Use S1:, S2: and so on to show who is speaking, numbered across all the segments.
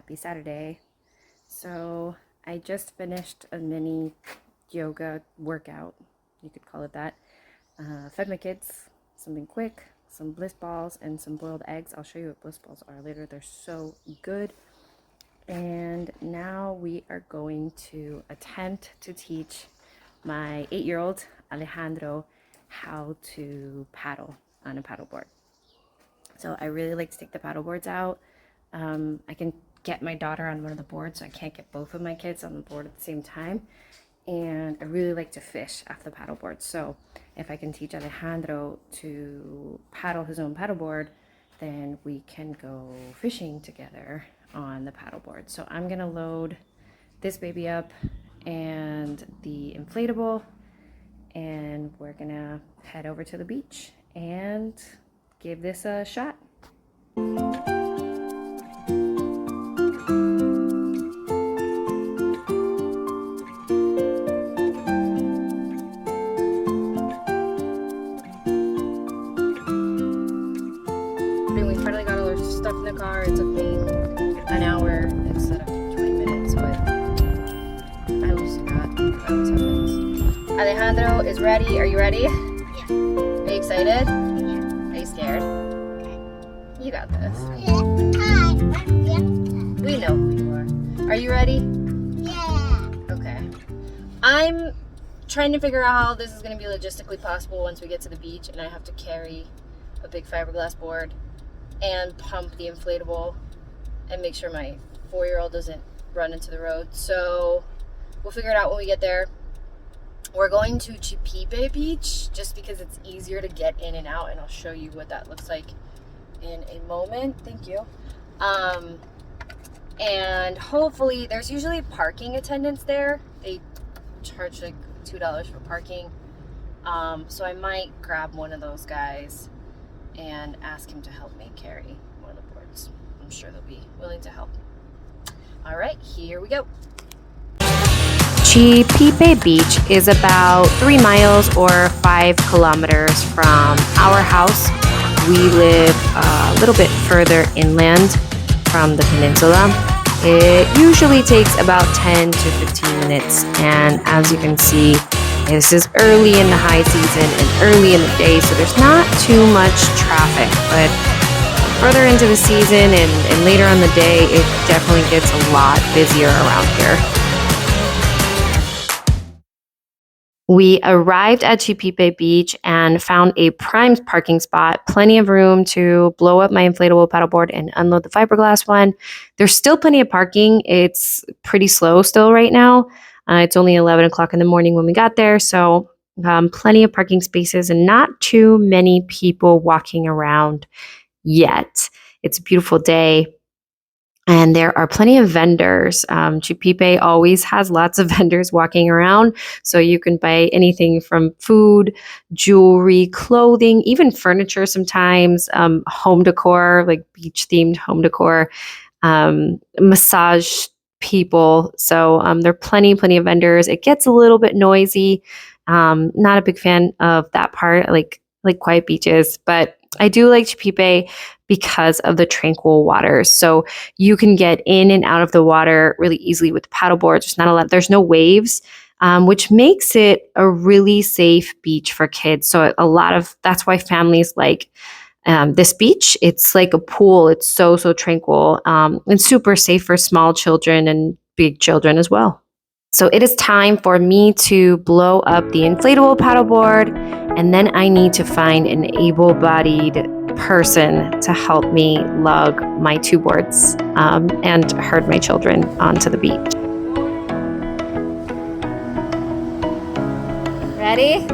S1: happy Saturday. So I just finished a mini yoga workout, you could call it that. Fed my kids something quick, some bliss balls and some boiled eggs. I'll show you what bliss balls are later. They're so good. And now we are going to attempt to teach my 8-year-old Alejandro how to paddle on a paddleboard. So I really like to take the paddle boards out. I can get my daughter on one of the boards, so I can't get both of my kids on the board at the same time. And I really like to fish off the paddle board. So if I can teach Alejandro to paddle his own paddleboard, then we can go fishing together on the paddleboard. So I'm gonna load this baby up and the inflatable, and we're gonna head over to the beach and give this a shot. We finally got all our stuff in the car. It took me an hour instead of 20 minutes, but I always forgot. That always happens. Alejandro is ready. Are you ready?
S2: Yeah.
S1: Are you excited?
S2: Yeah.
S1: Are you scared?
S2: Okay.
S1: You got this.
S2: Yeah. Hi, I'm Bianca.
S1: We know who you are. Are you ready?
S2: Yeah.
S1: Okay. I'm trying to figure out how this is going to be logistically possible once we get to the beach and I have to carry a big fiberglass board and pump the inflatable and make sure my 4-year-old doesn't run into the road. So we'll figure it out when we get there. We're going to Chipipe Beach just because it's easier to get in and out, and I'll show you what that looks like in a moment. Thank you. And hopefully there's usually parking attendants there. They charge like $2 for parking. So I might grab one of those guys and ask him to help me carry one of the boards. I'm sure they'll be willing to help. All right, here we go. Chipipe Beach is about 3 miles or 5 kilometers from our house. We live a little bit further inland from the peninsula. It usually takes about 10 to 15 minutes, and as you can see, this is early in the high season and early in the day, so there's not too much traffic. But further into the season and later on the day, it definitely gets a lot busier around here. We arrived at Chipipe Beach and found a prime parking spot, plenty of room to blow up my inflatable paddleboard and unload the fiberglass one. There's still plenty of parking. It's pretty slow still right now. It's only 11 o'clock in the morning when we got there, so plenty of parking spaces and not too many people walking around yet. It's a beautiful day, and there are plenty of vendors. Chipipe always has lots of vendors walking around, so you can buy anything from food, jewelry, clothing, even furniture sometimes, home decor, like beach-themed home decor, massage people. So there are plenty of vendors. It gets a little bit noisy. Not a big fan of that part, like quiet beaches, but I do like Chipipe because of the tranquil waters. So you can get in and out of the water really easily with the paddleboards. There's no waves, which makes it a really safe beach for kids. So that's why families like this beach. It's like a pool. It's so tranquil and super safe for small children and big children as well. So it is time for me to blow up the inflatable paddleboard, and then I need to find an able-bodied person to help me lug my 2 boards and herd my children onto the beach. Ready?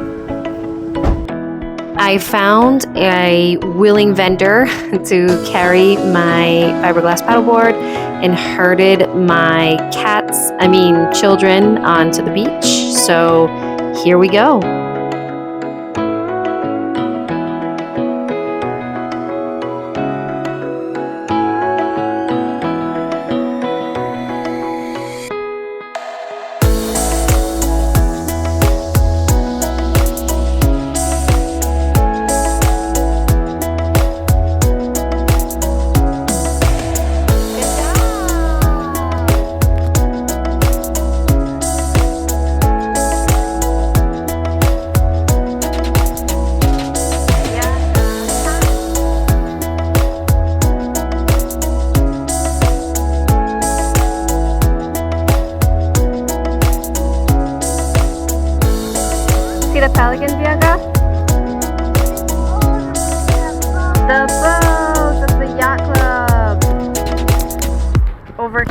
S1: I found a willing vendor to carry my fiberglass paddleboard and herded my children onto the beach. So here we go.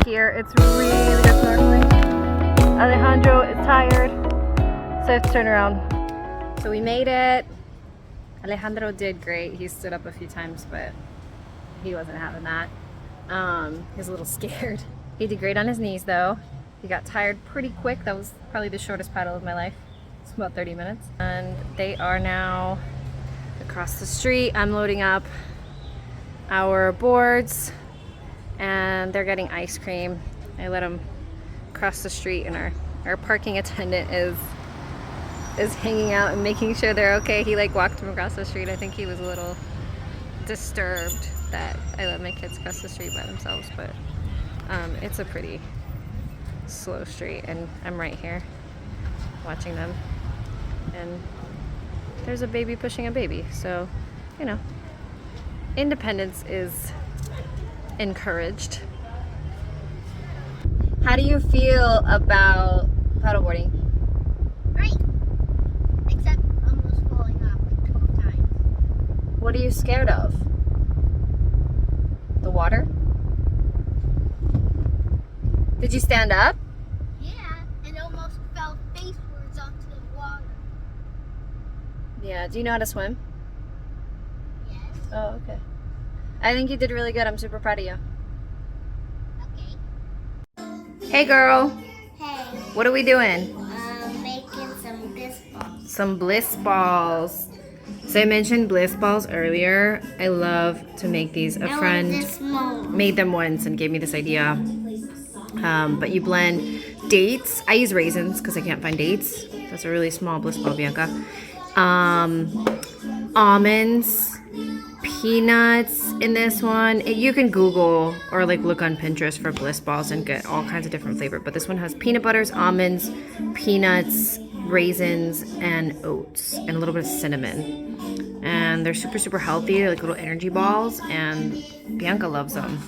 S1: here. It's really good snorkeling. Alejandro is tired, so I have to turn around. So we made it. Alejandro did great. He stood up a few times, but he wasn't having that. He was a little scared. He did great on his knees though. He got tired pretty quick. That was probably the shortest paddle of my life. It's about 30 minutes. And they are now across the street. I'm loading up our boards and they're getting ice cream. I let them cross the street and our parking attendant is hanging out and making sure they're okay. He like walked them across the street. I think he was a little disturbed that I let my kids cross the street by themselves, but it's a pretty slow street and I'm right here watching them, and there's a baby pushing a baby, so you know, independence is encouraged. How do you feel about paddleboarding?
S2: Great. Except almost falling off like 12 times.
S1: What are you scared of? The water? Did you stand up?
S2: Yeah, and almost fell facewards onto the water.
S1: Yeah. Do you know how to swim?
S2: Yes.
S1: Oh, okay. I think you did really good. I'm super proud of you.
S2: Okay.
S1: Hey, girl.
S2: Hey,
S1: What are we doing?
S2: making some bliss balls.
S1: Some bliss balls. So I mentioned bliss balls earlier. I love to make these. A friend
S2: This small.
S1: made them once and gave me this idea. But you blend dates. I use raisins because I can't find dates. That's a really small bliss ball, Bianca. Almonds, peanuts in this one. You can Google or like look on Pinterest for bliss balls and get all kinds of different flavor. But this one has peanut butters, almonds, peanuts, raisins, and oats, and a little bit of cinnamon. And they're super, super healthy. They're like little energy balls, and Bianca loves them.